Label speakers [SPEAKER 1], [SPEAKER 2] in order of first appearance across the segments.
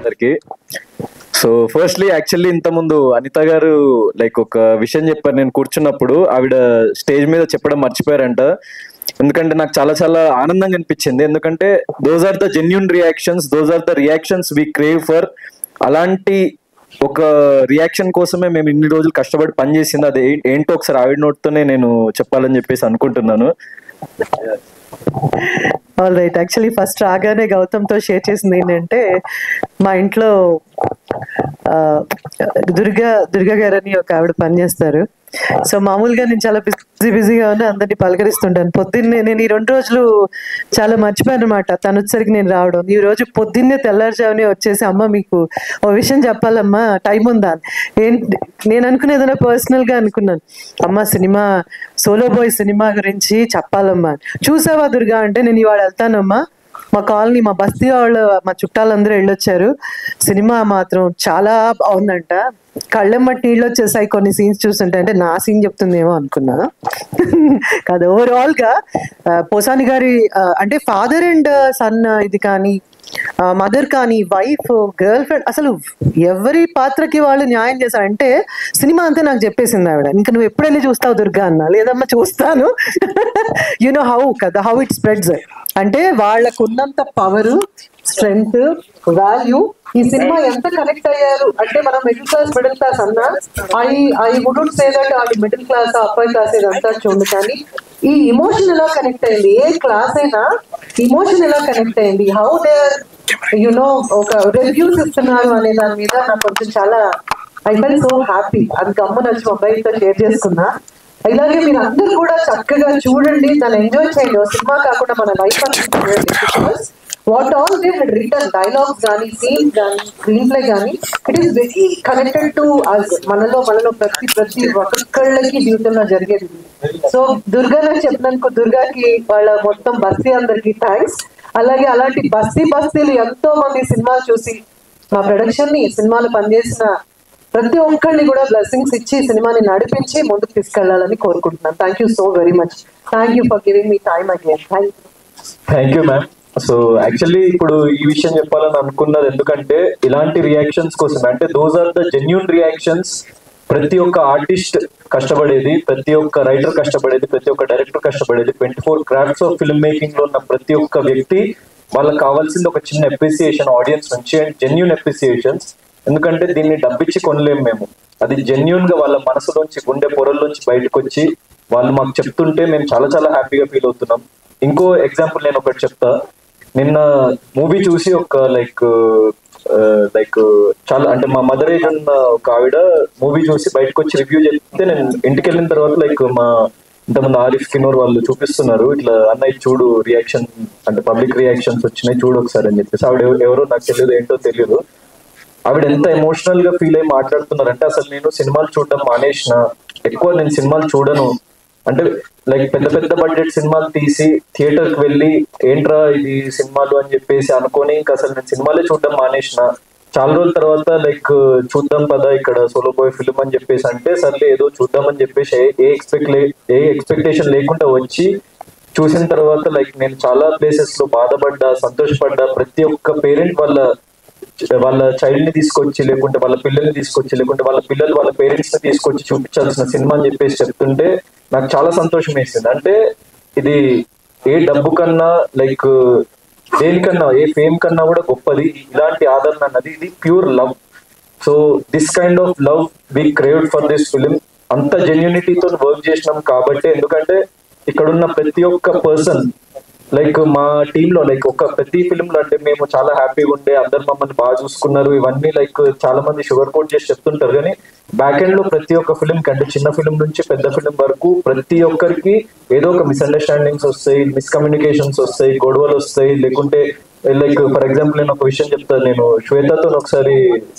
[SPEAKER 1] అందరికి. So firstly actually ఇంత ముందు అనిత గారు లైక్ ఒక విషయం చెప్పారు, నేను కూర్చున్నప్పుడు ఆవిడ స్టేజ్ మీద చెప్పడం మర్చిపోయారంట. ఎందుకంటే నాకు చాలా చాలా ఆనందంగా అనిపించింది, ఎందుకంటే those are the genuine reactions, those are the reactions we crave for. అలాంటి ఒక రియాక్షన్ కోసమే మేము ఇన్ని రోజులు కష్టపడి పనిచేసింది. అది ఏంటో ఒకసారి ఆవిడ నోట్తోనే నేను చెప్పాలని చెప్పేసి అనుకుంటున్నాను.
[SPEAKER 2] All right. యాక్చువల్లీ ఫస్ట్ రాగానే గౌతమ్తో షేర్ చేసింది ఏంటంటే, మా ఇంట్లో దుర్గా గారని ఒక ఆవిడ పనిచేస్తారు. సో మామూలుగా నేను చాలా బిజీగా ఉన్నా అందరినీ పలకరిస్తుంటాను. పొద్దున్నే నేను ఈ 2 రోజులు చాలా మర్చిపోయాను అనమాట తను వచ్చేసరికి నేను రావడం. ఈ రోజు పొద్దున్నే తెల్లారుజామునే వచ్చేసి, అమ్మ మీకు ఓ విషయం చెప్పాలమ్మా, టైం ఉందా? ఏంటి నేను అనుకునే ఏదైనా పర్సనల్ గా అనుకున్నాను. అమ్మ సినిమా సోలో బాయ్ సినిమా గురించి చెప్పాలమ్మా. చూసావా దుర్గా అంటే, నేను ఇవాళ వెళ్తానమ్మా, మా కాలనీ మా బస్తీ వాళ్ళు మా చుట్టాలందరూ వెళ్ళొచ్చారు, సినిమా మాత్రం చాలా బాగుందంట, కళ్ళెమ్మటి నీళ్ళు వచ్చేసాయి కొన్ని సీన్స్ చూస్తుంటే. అంటే నా సీన్ చెప్తుందేమో అనుకున్నా కాదు, ఓవరాల్ గా పోసాని గారి అంటే ఫాదర్ అండ్ సన్ ఇది కానీ, మదర్ కానీ, వైఫ్, గర్ల్ ఫ్రెండ్, అసలు ఎవరి పాత్రకి వాళ్ళు న్యాయం చేశారు. అంటే సినిమా అంతా నాకు చెప్పేసింది ఆవిడ, ఇంకా నువ్వు ఎప్పుడు వెళ్ళి చూస్తావు దుర్గా అన్న. లేదమ్మా చూస్తాను యునో హౌ కదా, హౌ ఇట్ స్ప్రెడ్స్. అంటే వాళ్ళకు ఉన్నంత పవర్, స్ట్రెంగ్త్, వాల్యూ ఈ సినిమా ఎంత కనెక్ట్ అయ్యారు అంటే, మనం మిడిల్ క్లాస్ అన్నా ఐ వుడెంట్ సే దట్ అది మిడిల్ క్లాస్ అప్పర్ క్లాస్ ఇదంతా చూడండి, కానీ ఈ ఇమోషన్ ఎలా కనెక్ట్ అయింది, ఏ క్లాస్ అయినా ఇమోషన్ ఎలా కనెక్ట్ అయింది, హౌ దే యునో ఒక రివ్యూస్ ఇస్తున్నారు అనే దాని మీద నాకు కొంచెం చాలా ఐ ఫెల్ సో హ్యాపీ. అది గమ్మున వచ్చి మొబైల్తో షేర్ చేసుకున్నా. ఇలాగే మీరు అందరూ కూడా చక్కగా చూడండి, దాన్ని ఎంజాయ్ చేయండి. సినిమా కాకుండా మన లైఫ్ అని what all they had written, dialogues కానీ, సీన్స్ కానీ, స్క్రీన్ ప్లే కానీ, it is very connected to us. మనలో ప్రతి ఒక్కళ్ళకి జీవితంలో జరిగేది. సో దుర్గా నాకు చెప్పినందుకు దుర్గాకి వాళ్ళ మొత్తం బస్తీ అందరికి థ్యాంక్స్. అలాగే అలాంటి బస్తీలు ఎంతో మంది సినిమాలు చూసి మా ప్రొడక్షన్ ని, సినిమాలు పనిచేసిన ప్రతి ఒక్కరిని కూడా బ్లెస్సింగ్స్ ఇచ్చి సినిమాని నడిపించి ముందుకు తీసుకెళ్లాలని కోరుకుంటున్నాను. Thank you so very much. Thank you for giving me time again.
[SPEAKER 1] Thank you ma'am. So actually ఇప్పుడు ఈ విషయం చెప్పాలని అనుకున్నది ఎందుకంటే, ఇలాంటి రియాక్షన్స్ కోసం, అంటే those are the genuine reactions. ప్రతి ఒక్క ఆర్టిస్ట్ కష్టపడేది, ప్రతి ఒక్క రైటర్ కష్టపడేది, ప్రతి ఒక్క డైరెక్టర్ కష్టపడేది, 24 క్రాఫ్ట్స్ ఆఫ్ ఫిల్మ్ మేకింగ్ లో ఉన్న ప్రతి ఒక్క వ్యక్తి, వాళ్ళకి కావాల్సింది ఒక చిన్న అప్రిసియేషన్ ఆడియన్స్ నుంచి, అండ్ జెన్యూన్ అప్రిసియేషన్స్. ఎందుకంటే దీన్ని డబ్బిచ్చి కొనలేము మేము. అది జెన్యూన్ గా వాళ్ళ మనసులోంచి, గుండె పొరల్లోంచి బయటకు వచ్చి వాళ్ళు మాకు చెప్తుంటే మేము చాలా చాలా హ్యాపీగా ఫీల్ అవుతున్నాం. ఇంకో ఎగ్జాంపుల్ నేను ఒకటి చెప్తా. నిన్న మూవీ చూసి ఒక లైక్ చాలా, అంటే మా మదర్ ఏజ్ ఉన్న ఒక ఆవిడ మూవీ చూసి బయటకు వచ్చి రివ్యూ చెప్తే, నేను ఇంటికి వెళ్ళిన తర్వాత లైక్ మా ఇంతమంది ఆరిఫ్ కినోర్ వాళ్ళు చూపిస్తున్నారు, ఇట్లా అన్నయ్య చూడు రియాక్షన్, అంటే పబ్లిక్ రియాక్షన్స్ వచ్చినాయి చూడు ఒకసారి అని చెప్పేసి. ఆవిడ ఎవరో నాకు తెలియదు, ఏంటో తెలియదు. ఆవిడ ఎంత ఎమోషనల్ గా ఫీల్ అయ్యి మాట్లాడుతున్నారంటే, అసలు నేను సినిమాలు చూడడం మానేసిన, ఎక్కువ నేను సినిమాలు చూడను, అంటే లైక్ పెద్ద పెద్ద బడ్జెట్ సినిమాలు తీసి థియేటర్ కి వెళ్ళి ఏంట్రా ఇది సినిమాలు అని చెప్పేసి అనుకొని, ఇంకా అసలు నేను సినిమాలే చూడడం మానేసిన. చాలా రోజుల తర్వాత లైక్ చూద్దాం పదా ఇక్కడ సోలో బాయ్ ఫిల్మ్ అని చెప్పేసి అంటే, సర్లే ఏదో చూద్దామని చెప్పేసి ఏ ఎక్స్పెక్టేషన్ లేకుండా వచ్చి చూసిన తర్వాత లైక్ నేను చాలా ప్లేసెస్ లో బాధపడ్డా, సంతోషపడ్డా. ప్రతి ఒక్క పేరెంట్ వాళ్ళ చైల్డ్ ని తీసుకొచ్చి, లేకుంటే వాళ్ళ పిల్లల్ని తీసుకొచ్చి, లేకుంటే వాళ్ళ పిల్లలు వాళ్ళ పేరెంట్స్ ని తీసుకొచ్చి చూపించాల్సిన సినిమా అని చెప్పేసి చెప్తుంటే నాకు చాలా సంతోషం వేసింది. అంటే ఇది ఏ డబ్బు కన్నా, లైక్ దేనికన్నా, ఏ ఫేమ్ కన్నా కూడా గొప్పది ఇలాంటి ఆదరణ అన్నది. ఇది pure love. So this kind of love we craved for this film. అంత జెన్యూనిటీతో వర్క్ చేసినాం కాబట్టి, ఎందుకంటే ఇక్కడున్న ప్రతి ఒక్క పర్సన్, లైక్ మా టీంలో లైక్ ఒక ప్రతి ఫిల్మ్ లో అంటే మేము చాలా హ్యాపీగా ఉండే, అందరు మమ్మల్ని బాగా చూసుకున్నారు, ఇవన్నీ లైక్ చాలా మంది షుగర్ కోట్ చేసి చెప్తుంటారు. కానీ బ్యాక్ ఎండ్ లో ప్రతి ఒక్క ఫిల్మ్ కంటే, చిన్న ఫిల్మ్ నుంచి పెద్ద ఫిల్మ్ వరకు ప్రతి ఒక్కరికి ఏదో ఒక మిస్అండర్స్టాండింగ్స్ వస్తాయి, మిస్కమ్యూనికేషన్స్ వస్తాయి, గొడవలు వస్తాయి. లేకుంటే లైక్ ఫర్ ఎగ్జాంపుల్ నేను ఒక విషయం చెప్తాను. నేను శ్వేతతో ఒకసారి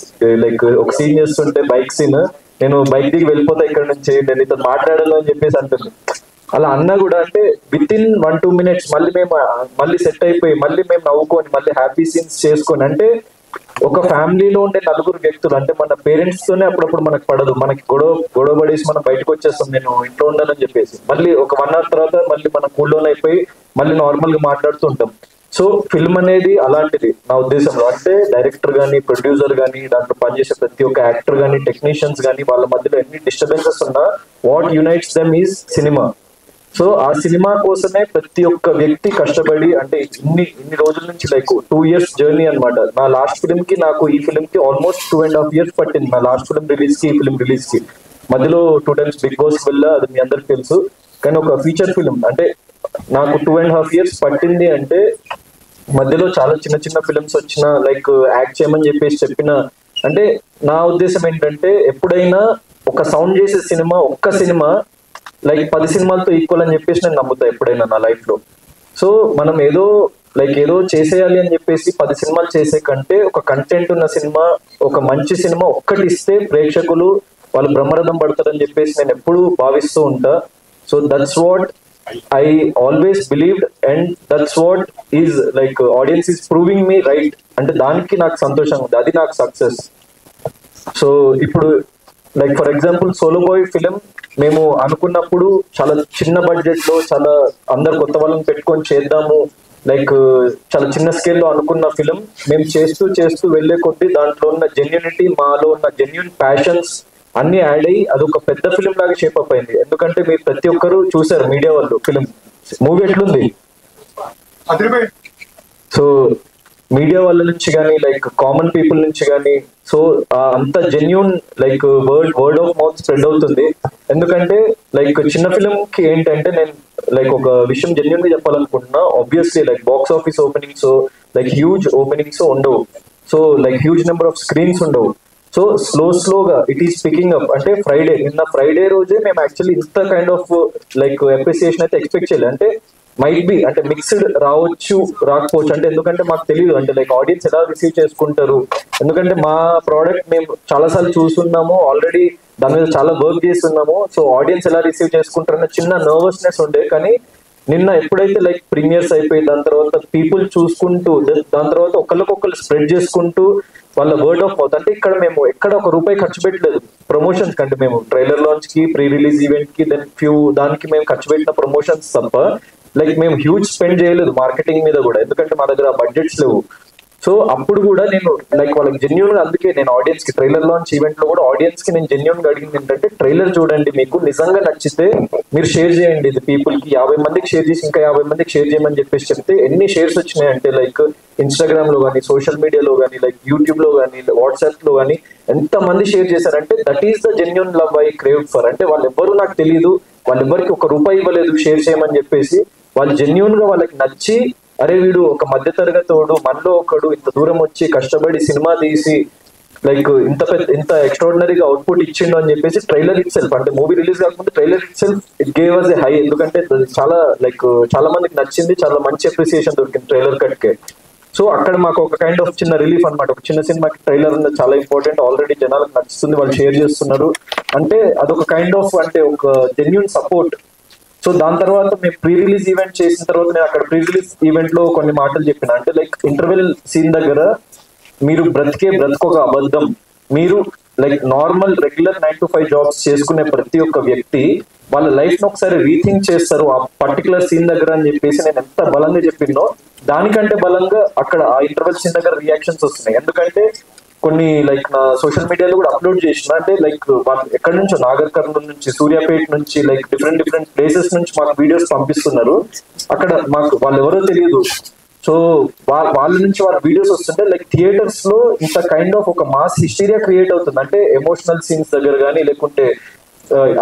[SPEAKER 1] లైక్ ఒక సీన్ చేస్తుంటే, బైక్ సీన్, నేను బైక్ దిగి వెళ్ళిపోతా ఇక్కడ నుంచి, నేను ఇతను మాట్లాడాను అని చెప్పేసి అంటుంది. అలా అన్నా కూడా అంటే విత్ ఇన్ 1-2 minutes మళ్ళీ సెట్ అయిపోయి, మళ్ళీ మేము నవ్వుకొని, మళ్ళీ హ్యాపీ సీన్స్ చేసుకొని. అంటే ఒక ఫ్యామిలీలో ఉండే 4 వ్యక్తులు, అంటే మన పేరెంట్స్ తోనే అప్పుడప్పుడు మనకు పడదు, మనకి గొడవ పడేసి మనం బయటకు వచ్చేస్తాం, నేను ఇంట్లో ఉండాలని చెప్పేసి. మళ్ళీ ఒక 1 hour తర్వాత మళ్ళీ మనం కూల్ డౌన్ అయిపోయి మళ్ళీ నార్మల్ గా మాట్లాడుతూ ఉంటాం. సో ఫిల్మ్ అనేది అలాంటిది నా ఉద్దేశంలో. అంటే డైరెక్టర్ కానీ, ప్రొడ్యూసర్ కానీ, దాంట్లో పనిచేసే ప్రతి ఒక్క యాక్టర్ కానీ, టెక్నీషియన్స్ కానీ, వాళ్ళ మధ్యలో ఎన్ని డిస్టర్బెన్సెస్ ఉన్నా what unites them is cinema. So ఆ సినిమా కోసమే ప్రతి ఒక్క వ్యక్తి కష్టపడి, అంటే ఇన్ని రోజుల నుంచి లైక్ 2 years జర్నీ అనమాట. నా లాస్ట్ ఫిల్మ్ కి నాకు ఈ ఫిల్మ్ కి ఆల్మోస్ట్ 2.5 years పట్టింది. నా లాస్ట్ ఫిల్మ్ రిలీజ్ కి ఈ ఫిల్మ్ రిలీజ్ కి మధ్యలో 2 times బిగ్ బాస్ వెళ్ళా, అది మీ అందరికి తెలుసు. కానీ ఒక ఫీచర్ ఫిల్మ్ అంటే నాకు 2.5 years పట్టింది అంటే మధ్యలో చాలా చిన్న చిన్న ఫిల్మ్స్ వచ్చిన, లైక్ యాక్ట్ చేయమని చెప్పిన. అంటే నా ఉద్దేశం ఏంటంటే ఎప్పుడైనా ఒక సౌండ్ చేసే సినిమా, ఒక్క సినిమా లైక్ 10 సినిమాలతో ఈక్వల్ అని చెప్పేసి నేను నమ్ముతా ఎప్పుడైనా నా లైఫ్ లో. సో మనం ఏదో చేసేయాలి అని చెప్పేసి 10 సినిమాలు చేసే కంటే ఒక కంటెంట్ ఉన్న సినిమా, ఒక మంచి సినిమా ఒక్కటి ఇస్తే ప్రేక్షకులు వాళ్ళు బ్రహ్మరథం పడతారని చెప్పేసి నేను ఎప్పుడు భావిస్తూ ఉంటా. So that's what I always believed and that's what is like audience is proving me right. అంటే దానికి నాకు సంతోషంగా ఉంది, అది నాకు సక్సెస్. సో ఇప్పుడు like for example solo boy film మేము అనుకున్నప్పుడు చాలా చిన్న బడ్జెట్ లో, చాలా అందరు కొత్త వాళ్ళని పెట్టుకొని చేద్దాము, లైక్ చాలా చిన్న స్కేల్లో అనుకున్న ఫిలిం మేము చేస్తూ వెళ్ళే కొద్దీ దాంట్లో ఉన్న జెన్యూనిటీ, మాలో ఉన్న జెన్యూన్ ప్యాషన్స్ అన్ని యాడ్ అయ్యి అదొక పెద్ద ఫిలిం లాగా షేప్ అప్ అయింది. ఎందుకంటే మీరు ప్రతి ఒక్కరు చూసారు, మీడియా వాళ్ళు ఫిలిం మూవీ ఎట్లుంది. సో మీడియా వాళ్ళ నుంచి కానీ, లైక్ కామన్ పీపుల్ నుంచి కానీ, సో అంత genuine like word of mouth spread అవుతుంది. ఎందుకంటే లైక్ చిన్న ఫిలిం కి ఏంటంటే నేను లైక్ ఒక విషయం జెన్యూన్ గా చెప్పాలనుకుంటున్నా. Obviously like box office openings, like huge openings ఉండవు. So like huge number of screens ఉండవు. సో స్లోగా ఇట్ ఈస్ పికింగ్ అప్. అంటే నిన్న ఫ్రైడే రోజే మేము యాక్చువల్లీ ఇంత కైండ్ ఆఫ్ లైక్ అప్రిసియేషన్ అయితే ఎక్స్పెక్ట్ చేయలేదు. అంటే మైట్ బి అంటే మిక్స్డ్ రావచ్చు, రాకపోవచ్చు. అంటే ఎందుకంటే మాకు తెలియదు అంటే లైక్ ఆడియన్స్ ఎలా రిసీవ్ చేసుకుంటారు. ఎందుకంటే మా ప్రోడక్ట్ మేము చాలా సార్లు చూస్తున్నాము, ఆల్రెడీ దాని మీద చాలా వర్క్ చేస్తున్నాము. సో ఆడియన్స్ ఎలా రిసీవ్ చేసుకుంటారన్న చిన్న నర్వస్నెస్ ఉండే. కానీ నిన్న ఎప్పుడైతే లైక్ ప్రీమియర్స్ అయిపోయి దాని తర్వాత పీపుల్ చూసుకుంటూ, దాని తర్వాత ఒకళ్ళకొకళ్ళు స్ప్రెడ్ చేసుకుంటూ వాళ్ళ వర్డ్ ఆఫ్ మౌత్. అంటే ఇక్కడ మేము ఎక్కడ ₹1 ఖర్చు పెట్టలేదు ప్రమోషన్స్ కంటే. మేము ట్రైలర్ లాంచ్ కి, ప్రీ రిలీజ్ ఈవెంట్ కి, దెన్ దానికి మేము ఖర్చు పెట్టిన ప్రమోషన్స్ తప్ప లైక్ మేము హ్యూజ్ స్పెండ్ చేయలేదు మార్కెటింగ్ మీద కూడా, ఎందుకంటే మా దగ్గర బడ్జెట్స్ లేవు. సో అప్పుడు కూడా నేను లైక్ వాళ్ళకి జెన్యూన్ గా, అందుకే నేను ఆడియన్స్ కి ట్రైలర్ లాంచ్ ఈవెంట్ లో కూడా ఆడియన్స్ కి నేను జెన్యూన్ గా అడిగింది ఏంటంటే ట్రైలర్ చూడండి, మీకు నిజంగా నచ్చితే మీరు షేర్ చేయండి ఇది పీపుల్ కి, 50 మందికి షేర్ చేసి ఇంకా 50 మందికి షేర్ చేయమని చెప్పేసి చెప్తే ఎన్ని షేర్స్ వచ్చినాయి అంటే లైక్ ఇన్స్టాగ్రామ్ లో కానీ, సోషల్ మీడియాలో కానీ, లైక్ యూట్యూబ్ లో కానీ, వాట్సాప్ లో కానీ ఎంత మంది షేర్ చేశారంటే that is the genuine love I crave for. అంటే వాళ్ళు ఎవ్వరు నాకు తెలియదు, వాళ్ళెవ్వరికి ₹1 ఇవ్వలేదు షేర్ చేయమని చెప్పేసి, వాళ్ళు జెన్యూన్ గా వాళ్ళకి నచ్చి, అరే వీడు ఒక మధ్య తరగతోడు, మనలో ఒకడు ఇంత దూరం వచ్చి కష్టపడి సినిమా తీసి లైక్ ఇంత ఎక్స్ట్రాడినరీగా అవుట్పుట్ ఇచ్చిండు అని చెప్పేసి ట్రైలర్ ఇట్ సెల్ఫ్, అంటే మూవీ రిలీజ్ కాకుండా trailer itself it gave us a high. ఎందుకంటే చాలా లైక్ చాలా మందికి నచ్చింది, చాలా మంచి అప్రిసియేషన్ దొరికింది ట్రైలర్ కట్కే. సో అక్కడ మాకు ఒక కైండ్ ఆఫ్ చిన్న రిలీఫ్ అనమాట. ఒక చిన్న సినిమాకి ట్రైలర్ ఉన్నది చాలా ఇంపార్టెంట్, ఆల్రెడీ జనాలకు నచ్చుతుంది, వాళ్ళు షేర్ చేస్తున్నారు అంటే అదొక కైండ్ ఆఫ్ అంటే ఒక జెన్యూన్ సపోర్ట్. సో దాని తర్వాత మేము ప్రీ రిలీజ్ ఈవెంట్ చేసిన తర్వాత నేను అక్కడ ప్రీ రిలీజ్ ఈవెంట్ లో కొన్ని మాటలు చెప్పిన. అంటే లైక్ ఇంటర్వెల్ సీన్ దగ్గర మీరు బ్రతుకొక అబద్ధం, మీరు like normal regular 9 to 5 jobs చేసుకునే ప్రతి ఒక్క వ్యక్తి వాళ్ళ లైఫ్ ని ఒకసారి రీథింక్ చేస్తారు ఆ పర్టికులర్ సీన్ దగ్గర అని చెప్పేసి నేను ఎంత బలంగా చెప్పినో దానికంటే బలంగా అక్కడ ఆ ఇంటర్వెల్ సీన్ దగ్గర రియాక్షన్స్ వస్తున్నాయి. ఎందుకంటే కొన్ని లైక్ నా సోషల్ మీడియాలో కూడా అప్లోడ్ చేసిన, అంటే లైక్ వాళ్ళు ఎక్కడి నుంచో నాగర్ కర్నూలు నుంచి, సూర్యాపేట నుంచి, లైక్ డిఫరెంట్ ప్లేసెస్ నుంచి మాకు వీడియోస్ పంపిస్తున్నారు. అక్కడ మాకు వాళ్ళు ఎవరో తెలియదు. సో వాళ్ళ నుంచి వాళ్ళ వీడియోస్ వస్తుంటే లైక్ థియేటర్స్ లో ఇంత కైండ్ ఆఫ్ ఒక మాస్ హిస్టీరియా క్రియేట్ అవుతుంది. అంటే ఎమోషనల్ సీన్స్ దగ్గర కానీ, లేకుంటే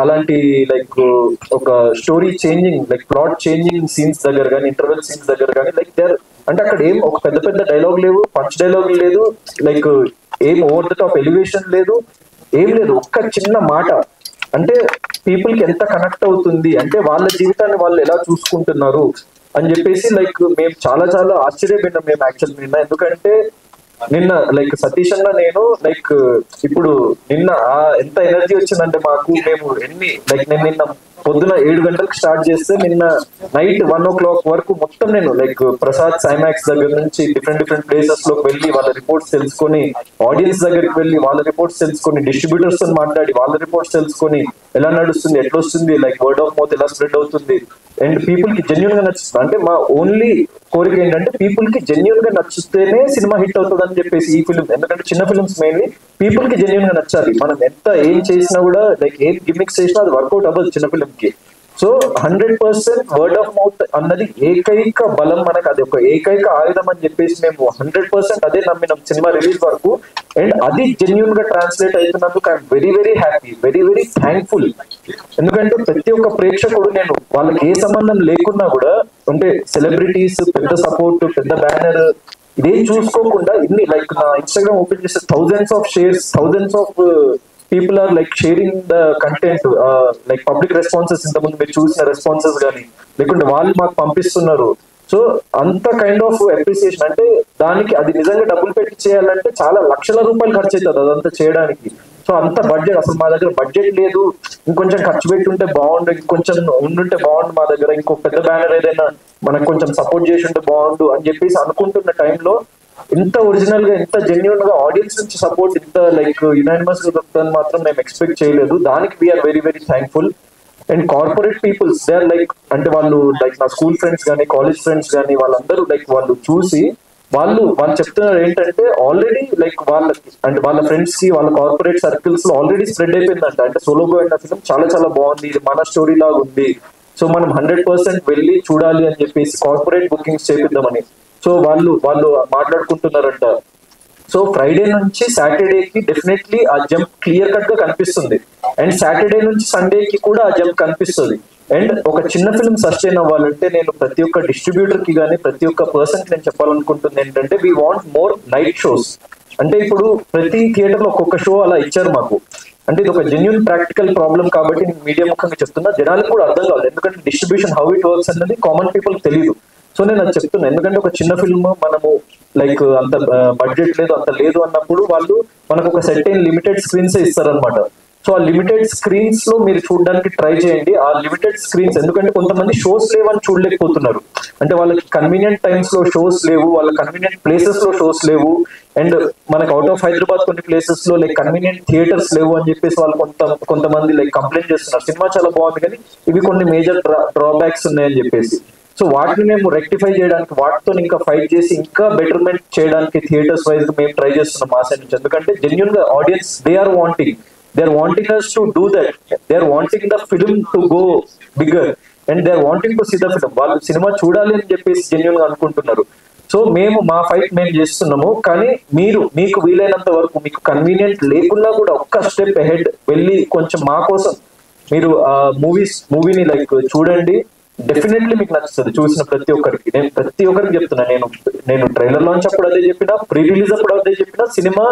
[SPEAKER 1] అలాంటి లైక్ ఒక story changing, like plot changing scenes దగ్గర కానీ, ఇంటర్వెల్ సీన్స్ దగ్గర కానీ, లైక్ దేర్ అంటే అక్కడ ఏం ఒక పెద్ద డైలాగ్ లేవు, పంచ్ డైలాగ్ లేదు, లైక్ ఏం ఓవర్ ద టాప్ ఎలివేషన్ లేదు, ఏం లేదు, ఒక్క చిన్న మాట అంటే పీపుల్ కి ఎంత కనెక్ట్ అవుతుంది, అంటే వాళ్ళ జీవితాన్ని వాళ్ళు ఎలా చూసుకుంటున్నారు అని చెప్పేసి లైక్ మేము చాలా ఆశ్చర్యపోయినాం మేము యాక్చువల్ నిన్న. ఎందుకంటే నిన్న లైక్ సతీష్ అన్న నేను లైక్ ఇప్పుడు నిన్న ఎంత ఎనర్జీ వచ్చిందంటే మాకు, మేము నేను నిన్న పొద్దున 7 గంటలకు స్టార్ట్ చేస్తే నిన్న నైట్ 1 o'clock వరకు మొత్తం నేను లైక్ ప్రసాద్ సైమాక్స్ దగ్గర నుంచి డిఫరెంట్ ప్లేసెస్ లోకి వెళ్ళి వాళ్ళ రిపోర్ట్స్ తెలుసుకొని, ఆడియన్స్ దగ్గరికి వెళ్ళి వాళ్ళ రిపోర్ట్స్ తెలుసుకొని, డిస్ట్రిబ్యూటర్స్ తో మాట్లాడి వాళ్ళ రిపోర్ట్స్ తెలుసుకొని ఎలా నడుస్తుంది, ఎట్లా వస్తుంది, లైక్ వర్డ్ ఆఫ్ మౌత్ ఎలా స్ప్రెడ్ అవుతుంది అండ్ పీపుల్ కి జెన్యూన్ గా నచ్చుతుంది. అంటే మా ఓన్లీ కోరిక ఏంటంటే పీపుల్ కి జెన్యున్ గా నచ్చితేనే సినిమా హిట్ అవుతుంది అని చెప్పేసి ఈ ఫిల్మ్, ఎందుకంటే చిన్న ఫిల్మ్స్ మెయిన్లీ పీపుల్ కి జెన్యున్ గా నచ్చాలి. మనం ఎంత ఏం చేసినా కూడా లైక్ ఏం గిమిక్స్ చేసినా అది వర్కౌట్ అవ్వదు చిన్న ఫిల్మ్ కి. సో 100% వర్డ్ ఆఫ్ మౌత్ అన్నది ఏకైక బలం మనకు, అది ఒక ఏకైక ఆయుధం అని చెప్పేసి మేము 100% అదే నమ్మినాం సినిమా రిలీజ్ వరకు. అండ్ అది జెన్యున్ గా ట్రాన్స్లేట్ అవుతున్నందుకు I'm very very happy, very very thankful. ఎందుకంటే ప్రతి ఒక్క ప్రేక్షకుడు, నేను వాళ్ళకి ఏ సంబంధం లేకున్నా కూడా, అంటే సెలబ్రిటీస్ పెద్ద సపోర్ట్, పెద్ద బ్యానర్ ఇదేం చూసుకోకుండా ఇన్ని లైక్ నా ఇన్స్టాగ్రామ్ ఓపెన్ చేస్తే thousands of shares, thousands of people are like sharing the content, like public responses, ఇంతకుముందు మీరు చూసిన రెస్పాన్సెస్ కానీ లేకుంటే వాళ్ళు మాకు పంపిస్తున్నారు. సో అంత కైండ్ ఆఫ్ అప్రిసియేషన్, అంటే దానికి అది నిజంగా డబ్బులు పెట్టి చేయాలంటే చాలా లక్షల రూపాయలు ఖర్చు అవుతుంది అదంతా చేయడానికి. సో అంత బడ్జెట్, అసలు మా దగ్గర బడ్జెట్ లేదు, ఇంకొంచెం ఖర్చు పెట్టి ఉంటే బాగుండు, ఇంకొంచెం ఉండుంటే బాగుండు మా దగ్గర, ఇంకో పెద్ద బ్యానర్ ఏదైనా మనకు కొంచెం సపోర్ట్ చేసి ఉంటే బాగుండు అని చెప్పేసి అనుకుంటున్న టైంలో ఇంత ఒరిజినల్ గా, ఇంత జెన్యున్ గా ఆడియన్స్ నుంచి సపోర్ట్ ఇంత లైక్ యునానిమస్ గా దొరుకుతుందని మాత్రం మేము ఎక్స్పెక్ట్ చేయలేదు. దానికి we are very very thankful. And corporate peoples they are like, అంటే వాళ్ళు లైక్ నా స్కూల్ ఫ్రెండ్స్ కానీ కాలేజ్ ఫ్రెండ్స్ కానీ వాళ్ళందరూ లైక్ వాళ్ళు చూసి వాళ్ళు చెప్తున్నారు ఏంటంటే ఆల్రెడీ లైక్ వాళ్ళకి, అంటే వాళ్ళ ఫ్రెండ్స్ కి, వాళ్ళ కార్పొరేట్ సర్కిల్స్ లో ఆల్రెడీ స్ప్రెడ్ అయిపోయిందంట. అంటే సోలో బాయ్ అన్న ఫిల్మ్ చాలా చాలా బాగుంది, ఇది మన స్టోరీ లాగా ఉంది, సో మనం 100% వెళ్ళి చూడాలి అని చెప్పేసి కార్పొరేట్ బుకింగ్స్ చేపిద్దామని. సో వాళ్ళు మాట్లాడుకుంటున్నారంట. సో ఫ్రైడే నుంచి సాటర్డేకి డెఫినెట్లీ ఆ జంప్ క్లియర్ కట్ గా కనిపిస్తుంది. అండ్ సాటర్డే నుంచి సండేకి కూడా ఆ జంప్ కనిపిస్తుంది. అండ్ ఒక చిన్న ఫిల్మ్ సస్టైన్ అవ్వాలంటే నేను ప్రతి ఒక్క డిస్ట్రిబ్యూటర్ కి కానీ ప్రతి ఒక్క పర్సన్ కి నేను చెప్పాలనుకుంటుంది ఏంటంటే we want more night shows. అంటే ఇప్పుడు ప్రతి థియేటర్ లో ఒక్కొక్క షో అలా ఇచ్చారు మాకు. అంటే ఇది ఒక జెన్యున్ ప్రాక్టికల్ ప్రాబ్లం కాబట్టి నేను మీడియా ముఖంగా చెప్తున్నా, జనాలకు కూడా అర్థం కావాలి, ఎందుకంటే డిస్ట్రిబ్యూషన్ హౌ ఇట్ వర్క్స్ అనేది కామన్ పీపుల్ తెలియదు. సో నేను అది చెప్తున్నా, ఎందుకంటే ఒక చిన్న ఫిల్మ్ మనము లైక్ అంత బడ్జెట్ లేదు, అంత లేదు అన్నప్పుడు వాళ్ళు మనకు ఒక సెర్టైన్ లిమిటెడ్ స్క్రీన్స్ ఇస్తారనమాట. సో ఆ లిమిటెడ్ స్క్రీన్స్ లో మీరు చూడడానికి ట్రై చేయండి. ఆ లిమిటెడ్ స్క్రీన్స్, ఎందుకంటే కొంతమంది షోస్ లేవని చూడలేకపోతున్నారు, అంటే వాళ్ళకి కన్వీనియంట్ టైమ్స్ లో షోస్ లేవు, వాళ్ళ కన్వీనియంట్ ప్లేసెస్ లో షోస్ లేవు. అండ్ మనకు అవుట్ ఆఫ్ హైదరాబాద్ కొన్ని ప్లేసెస్ లో లైక్ కన్వీనియంట్ థియేటర్స్ లేవు అని చెప్పేసి వాళ్ళు కొంతమంది లైక్ కంప్లైంట్ చేస్తున్నారు. సినిమా చాలా బాగుంది కానీ ఇవి కొన్ని మేజర్ డ్రాబ్యాక్స్ ఉన్నాయని చెప్పేసి. సో వాటిని మేము రెక్టిఫై చేయడానికి, వాటితో ఇంకా ఫైట్ చేసి ఇంకా బెటర్మెంట్ చేయడానికి థియేటర్స్ వైజ్ మేము ట్రై చేస్తున్నాం మా సైడ్ నుంచి. ఎందుకంటే జెన్యున్ గా audience they are wanting us to do that. They are wanting the film to go bigger and they are wanting to see the film. వాళ్ళు సినిమా చూడాలి అని చెప్పేసి జెన్యున్ గా అనుకుంటున్నారు. సో మేము మా ఫైట్ మేము చేస్తున్నాము, కానీ మీకు వీలైనంత వరకు మీకు కన్వీనియంట్ లేకున్నా కూడా ఒక్క స్టెప్ అహెడ్ వెళ్ళి కొంచెం మా కోసం మీరు మూవీని లైక్ చూడండి. డెఫినెట్లీ మీకు నచ్చుతుంది చూసిన ప్రతి ఒక్కరికి. నేను ప్రతి ఒక్కరికి చెప్తున్నా, నేను ట్రైలర్ లాంచ్ అప్పుడు అదే చెప్పినా, ప్రీ రిలీజ్ అప్పుడు అదే చెప్పినా, సినిమా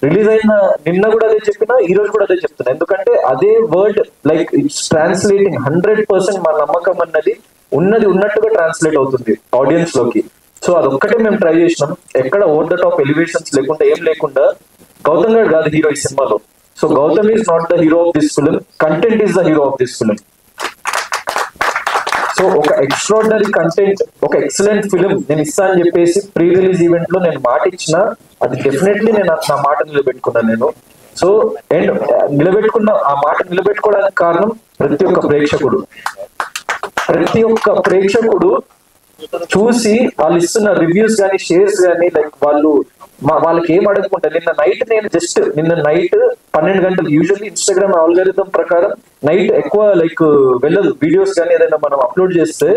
[SPEAKER 1] రిలీజ్ అయిన నిన్న కూడా అదే చెప్పినా, ఈ రోజు కూడా అదే చెప్తున్నా. ఎందుకంటే అదే వర్డ్ లైక్ ఇట్స్ ట్రాన్స్లేటింగ్ 100%. మా నమ్మకం అన్నది ఉన్నట్టుగా ట్రాన్స్లేట్ అవుతుంది ఆడియన్స్ లోకి. సో అదొక్కటే మేము ట్రై చేసినాం, ఎక్కడ ఓవర్ ద టాప్ ఎలివేషన్స్ లేకుండా ఏం లేకుండా. గౌతమ్ గారు కాదు హీరో ఈ సినిమాలో. So Gautam is not the hero of this film, content is the hero of this film. So ఒక ఎక్స్ట్రాడినరీ కంటెంట్, ఒక ఎక్సలెంట్ ఫిలిం నేను ఇస్తా అని చెప్పేసి ప్రీ రిలీజ్ ఈవెంట్ లో నేను మాట ఇచ్చిన, అది డెఫినెట్లీ నేను నా మాట నిలబెట్టుకున్నాను నేను. సో అండ్ ఆ మాట నిలబెట్టుకోవడానికి కారణం ప్రతి ఒక్క ప్రేక్షకుడు చూసి వాళ్ళు ఇస్తున్న రివ్యూస్ కానీ షేర్స్ కానీ లైక్ వాళ్ళకి ఏం అడగకుండా. నిన్న నైట్ 12 గంటలు, యూజువల్లీ ఇన్స్టాగ్రామ్ ఆల్గరిథం ప్రకారం నైట్ ఎక్కువ లైక్ వెళ్ళదు, వీడియోస్ కానీ ఏదైనా మనం అప్లోడ్ చేస్తే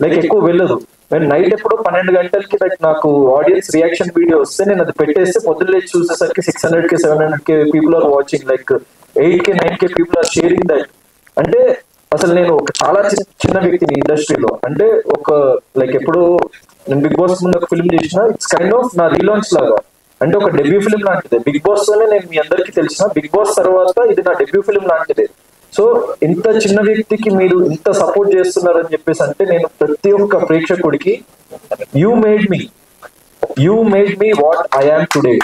[SPEAKER 1] లైక్ ఎక్కువ వెళ్ళదు. నేను నైట్ ఎప్పుడు 12 గంటలకి లైక్ నాకు ఆడియన్స్ రియాక్షన్ వీడియో వస్తే నేను అది పెట్టేస్తే పొద్దున్న లేచి చూసేసరికి 600K 700K people are watching, like 8K 9K people are sharing that. అంటే అసలు నేను ఒక చాలా చిన్న వ్యక్తిని ఇండస్ట్రీలో. అంటే ఒక లైక్ ఎప్పుడు నేను బిగ్ బాస్ ముందు ఒక ఫిల్మ్ చేసిన, ఇట్స్ కైండ్ ఆఫ్ నా రీలాంచ్ లాగా, అంటే ఒక డెబ్యూ ఫిల్మ్ లాంటిదే. బిగ్ బాస్ లోనే నేను మీ అందరికీ తెలిసిన, బిగ్ బాస్ తర్వాత ఇది నా డెబ్యూ ఫిల్మ్ లాంటిదే. సో ఇంత చిన్న వ్యక్తికి మీరు ఇంత సపోర్ట్ చేస్తున్నారని చెప్పేసి అంటే నేను ప్రతి ఒక్క ప్రేక్షకుడికి you made me what I am today.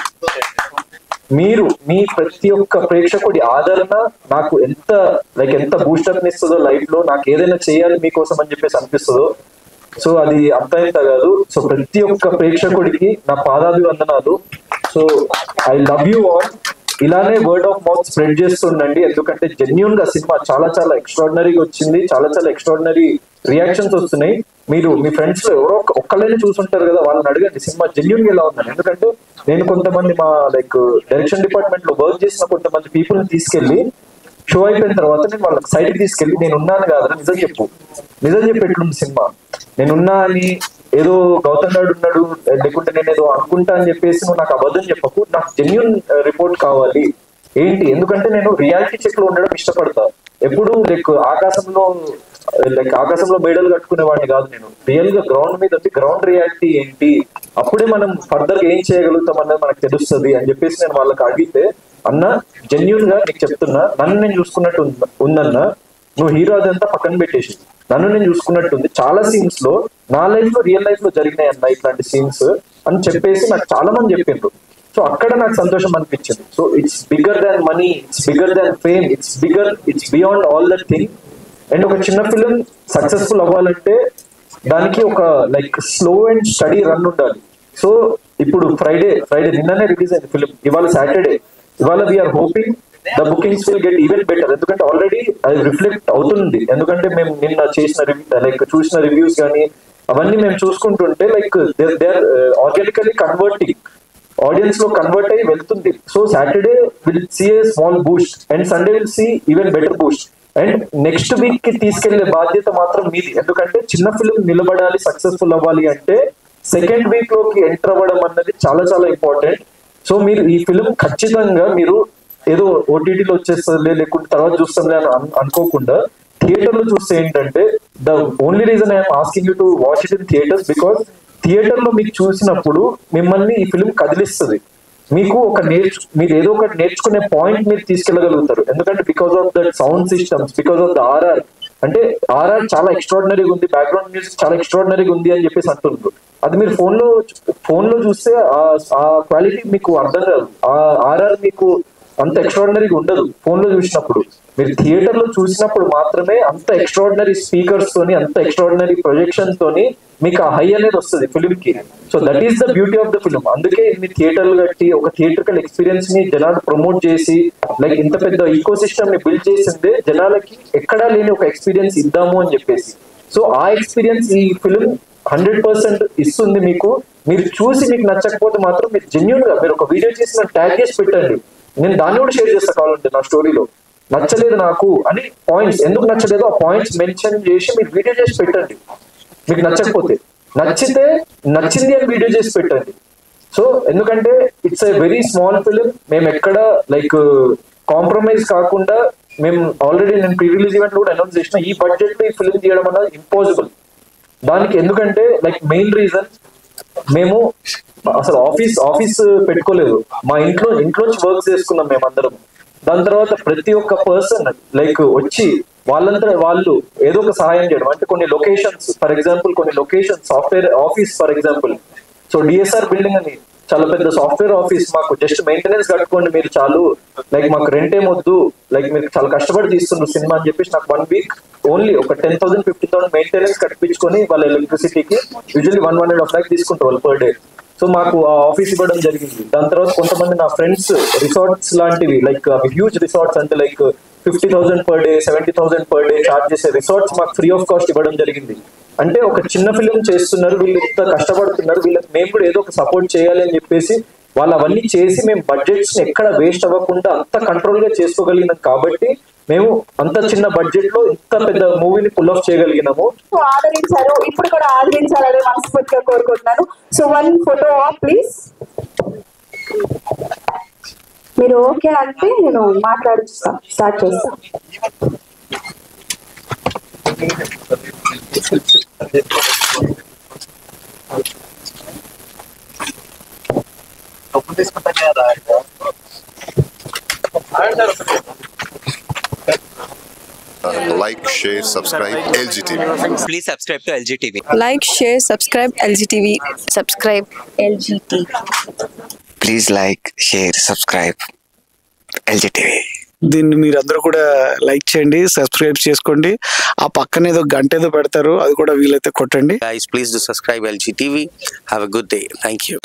[SPEAKER 1] మీ ప్రతి ఒక్క ప్రేక్షకుడి ఆదరణ నాకు ఎంత బూస్టప్ ఇస్తుందో లైఫ్ లో, నాకు ఏదైనా చేయాలి మీకోసం అని చెప్పేసి అనిపిస్తుందో. సో అది అంత కాదు. సో ప్రతి ఒక్క ప్రేక్షకుడికి నా పాదాభివందనాలు. So I love you all. ఇలానే వర్డ్ ఆఫ్ మౌత్ స్ప్రెడ్ చేస్తుండండి, ఎందుకంటే జెన్యున్ గా సినిమా చాలా చాలా ఎక్స్ట్రాడినరీగా వచ్చింది, చాలా చాలా ఎక్స్ట్రాడినరీ రియాక్షన్స్ వస్తున్నాయి. మీరు మీ ఫ్రెండ్స్ లో ఎవరో ఒక్కళ్ళైనా చూసుంటారు కదా, వాళ్ళని అడగండి సినిమా జెన్యూన్ గా ఎలా ఉందని. ఎందుకంటే నేను కొంతమంది మా లైక్ డైరెక్షన్ డిపార్ట్మెంట్ లో వర్క్ చేసిన కొంతమంది పీపుల్ ని తీసుకెళ్లి షో అయిపోయిన తర్వాత నేను వాళ్ళకి సైడ్ కి తీసుకెళ్లి నేను ఉన్నాను కాదు నిజం చెప్పు, నిజం చెప్పి ఎట్లుంది సినిమా, నేనున్నా అని ఏదో గౌతమ్ గారు ఉన్నాడు లేకుంటే నేను ఏదో అనుకుంటా అని చెప్పేసి నువ్వు నాకు అబద్ధం చెప్పకు, నాకు జెన్యూన్ రిపోర్ట్ కావాలి ఏంటి. ఎందుకంటే నేను రియాలిటీ చెక్ లో ఉండడం ఇష్టపడతా. ఎప్పుడు ఆకాశంలో మేడలు కట్టుకునే వాడిని కాదు నేను. రియల్ గా గ్రౌండ్ మీద వచ్చి గ్రౌండ్ రియాలిటీ ఏంటి, అప్పుడే మనం ఫర్దర్ గా ఏం చేయగలుగుతాం అన్నది మనకు తెలుస్తుంది అని చెప్పేసి నేను వాళ్ళకి అడిగితే, అన్న జెన్యూన్ గా నీకు చెప్తున్నా, నన్ను నేను చూసుకున్నట్టు ఉందన్న, నువ్వు హీరో అదంతా పక్కన పెట్టేసి నన్ను నేను చూసుకున్నట్టుంది. చాలా సీన్స్ లో నా లైఫ్ లో రియల్ లైఫ్ లో జరిగినాయి అన్న ఇట్లాంటి సీన్స్ అని చెప్పేసి నాకు చాలా మంది చెప్పిండ్రు. సో అక్కడ నాకు సంతోషం అనిపించింది. So it's bigger than money, it's bigger than fame, it's beyond all that thing. And ఒక చిన్న ఫిలిం సక్సెస్ఫుల్ అవ్వాలంటే దానికి ఒక like slow and steady run ఉండాలి. సో ఇప్పుడు ఫ్రైడే నిన్ననే రిలీజ్ అయింది ఫిలిం, ఇవాళ సాటర్డే, ఇవాళ we're hoping the bookings will get even better. ఎందుకంటే ఆల్రెడీ అది రిఫ్లెక్ట్ అవుతుంది. ఎందుకంటే మేము నిన్న చూసిన రివ్యూస్ కానీ అవన్నీ మేము చూసుకుంటుంటే like they are organically converting, audience లో కన్వర్ట్ అయ్యి వెళ్తుంది. So Saturday will see a small boost and Sunday will see even better boost. And next week కి తీసుకెళ్లే బాధ్యత మాత్రం మీది. ఎందుకంటే చిన్న ఫిలిం నిలబడాలి, సక్సెస్ఫుల్ అవ్వాలి అంటే సెకండ్ వీక్ లోకి ఎంటర్ అవ్వడం అన్నది చాలా చాలా ఇంపార్టెంట్. సో మీరు ఈ ఫిలిం ఖచ్చితంగా మీరు ఏదో ఓటీటీలో వచ్చేస్తుంది లేకుంటే తర్వాత చూస్తుంది అని అనుకోకుండా థియేటర్ లో చూస్తే ఏంటంటే the only reason I'm asking you to watch it in theatres because theatre లో మీకు చూసినప్పుడు మిమ్మల్ని ఈ ఫిలిం కదిలిస్తుంది. మీకు మీరు ఏదో ఒకటి నేర్చుకునే పాయింట్ మీరు తీసుకెళ్ళగలుగుతారు. ఎందుకంటే because of that sound systems, because of the RR. అంటే ఆర్ఆర్ చాలా ఎక్స్ట్రాడినరీగా ఉంది, బ్యాక్గ్రౌండ్ మ్యూజిక్ చాలా ఎక్స్ట్రాడినరీగా ఉంది అని చెప్పేసి అంటున్నారు. అది మీరు ఫోన్ లో చూస్తే ఆ క్వాలిటీ మీకు అర్థం కాదు, ఆ ఆర్ఆర్ మీకు అంత ఎక్స్ట్రాడినరీగా ఉండదు ఫోన్ లో చూసినప్పుడు. మీరు థియేటర్ లో చూసినప్పుడు మాత్రమే అంత ఎక్స్ట్రాడినరీ స్పీకర్స్ తోని, అంత ఎక్స్ట్రాడినరీ ప్రొజెక్షన్స్ తోని మీకు ఆ హై అనేది వస్తుంది ఫిలిం కి. So that is the beauty of the film. అందుకే ఇన్ని థియేటర్లు కట్టి ఒక థియేటర్కల్ ఎక్స్పీరియన్స్ ని జనాలు ప్రమోట్ చేసి లైక్ ఇంత పెద్ద ఈకో సిస్టమ్ ని బిల్డ్ చేసిందే జనాలకి ఎక్కడా లేని ఒక ఎక్స్పీరియన్స్ ఇద్దాము అని చెప్పేసి. సో ఆ ఎక్స్పీరియన్స్ ఈ ఫిలిం 100% ఇస్తుంది మీకు. మీరు చూసి మీకు నచ్చకపోతే మాత్రం మీరు జెన్యూన్ గా మీరు ఒక వీడియో చేసి నాకు ట్యాగ్ చేసి పెట్టండి, నేను దాన్ని కూడా షేర్ చేస్తా కావాలంటే నా స్టోరీలో. నచ్చలేదు నాకు అని పాయింట్స్, ఎందుకు నచ్చలేదు ఆ పాయింట్స్ మెన్షన్ చేసి మీరు వీడియో చేసి పెట్టండి. మీకు నచ్చకపోతే, నచ్చింది అని వీడియో చేసి పెట్టండి. సో ఎందుకంటే it's a very small film. మేము ఎక్కడ లైక్ కాంప్రమైజ్ కాకుండా మేము ఆల్రెడీ నేను ప్రీ రిలీజ్ ఈవెంట్ కూడా అనౌన్స్ చేసిన, ఈ బడ్జెట్ లో ఈ ఫిలిం తీయడం అనేది ఇంపాసిబుల్. దానికి ఎందుకంటే లైక్ మెయిన్ రీజన్ మేము అసలు ఆఫీస్ పెట్టుకోలేదు, మా ఇంట్లోంచి వర్క్ చేసుకున్నాం మేమందరం. దాని తర్వాత ప్రతి ఒక్క పర్సన్ లైక్ వచ్చి వాళ్ళంతా వాళ్ళు ఏదో ఒక సహాయం చేయడం. అంటే కొన్ని locations for example, software office for example, so DSR building అని చాలా పెద్ద సాఫ్ట్వేర్ ఆఫీస్, మాకు జస్ట్ మెయింటెనెన్స్ కట్టుకోండి మీరు చాలు, లైక్ మాకు రెంట్ ఏమొద్దు, లైక్ మీరు చాలా కష్టపడి తీస్తున్నారు సినిమా అని చెప్పేసి నాకు 1 వీక్ ఓన్లీ ఒక 10,000 15,000 మెయింటెనెన్స్ కట్టించుకొని వాళ్ళ ఎలక్ట్రిసిటీకి యూజువల్లీ 1.5 lakh తీసుకుంటారు వాళ్ళు పర్ డే. సో మాకు ఆ ఆఫీస్ ఇవ్వడం జరిగింది. దాని తర్వాత కొంతమంది నా ఫ్రెండ్స్ రిసార్ట్స్ లాంటివి లైక్ హ్యూజ్ రిసార్ట్స్ అంటే like 50,000 per day 70,000 per day charge చేసే రిసార్ట్స్ మాకు ఫ్రీ ఆఫ్ కాస్ట్ ఇవ్వడం జరిగింది. అంటే ఒక చిన్న ఫిలిం చేస్తున్నారు, వీళ్ళు ఇంత కష్టపడుతున్నారు, వీళ్ళకి మేము కూడా ఏదో ఒక సపోర్ట్ చేయాలి అని చెప్పేసి వాళ్ళు అవన్నీ చేసి మేము బడ్జెట్స్ ని ఎక్కడ వేస్ట్ అవ్వకుండా అంత కంట్రోల్ గా చేసుకోగలిగినాం. కాబట్టి మేము అంత చిన్న బడ్జెట్ లో ఇంత పెద్ద మూవీని పుల్ ఆఫ్ చేయగలిగినాము.
[SPEAKER 3] ఆదరించారు, ఇప్పుడు కూడా ఆదరించాలని మనస్ఫూర్తిగా కోరుకుంటున్నాను. So 1 photo please. మీరు ఓకే అంటే నేను స్టార్ట్ చేస్తాను.
[SPEAKER 4] Like, share, subscribe LGTV.
[SPEAKER 5] Please subscribe to LGTV.
[SPEAKER 6] Like, share, subscribe LGTV. Subscribe LGTV.
[SPEAKER 5] Please like, share, subscribe LGTV.
[SPEAKER 7] దీన్ని మీరందరూ కూడా లైక్ చేయండి, సబ్స్క్రైబ్ చేసుకోండి. ఆ పక్కన ఏదో గంట ఏదో పెడతారు, అది కూడా వీలైతే కొట్టండి.
[SPEAKER 5] Guys, please do subscribe LGTV. Have a good day. Thank you.